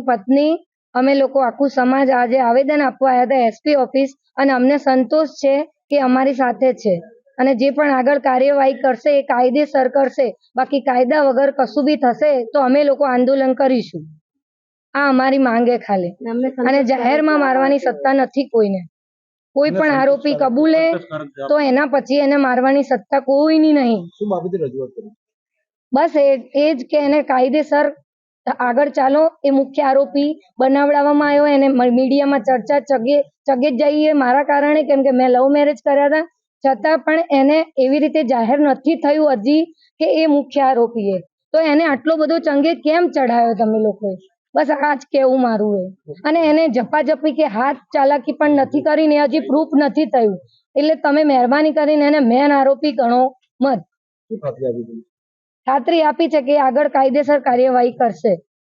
પત્ની અમે લોકો આખું સમાજ આજે આવેદન આપવા આવ્યા હતા એસપી ઓફિસ, અને અમને સંતોષ છે કે અમારી સાથે છે અને જે પણ આગળ કાર્યવાહી કરશે એ કાયદેસર કરશે. બાકી કાયદા વગર કશું બી થશે તો અમે લોકો આંદોલન કરીશું. આ અમારી માંગે ખાલી. અને જાહેરમાં મારવાની સત્તા નથી કોઈને. કોઈ પણ આરોપી કબૂલે તો એના પછી એને મારવાની સત્તા કોઈની નહીં. શું બાબતે રજૂઆત કરી? બસ એ જ કે એને કાયદેસર આગળ ચાલો. એ મુખ્ય આરોપી બનાવડાવવામાં આવ્યો, એને મીડિયામાં ચર્ચા ચગે જઈએ મારા કારણે, કેમ કે મેં લવ મેરેજ કર્યા હતા, છતાં પણ એને એવી રીતે જાહેર નથી થયું હજી કે એ મુખ્ય આરોપી છે. તો એને આટલો બધો ચંગે કેમ ચઢાયો તમે લોકોએ? બસ આ જ કેવું મારું એ. અને એને ઝપાઝપી કે હાથ ચાલાકી પણ નથી કરીને હજી પ્રૂફ નથી થયું. એટલે તમે મહેરબાની કરીને એને મેન આરોપી ગણો મત. શું ખાતરી આપી? ખાતરી આપી છે કે આગળ કાયદેસર કાર્યવાહી કરશે.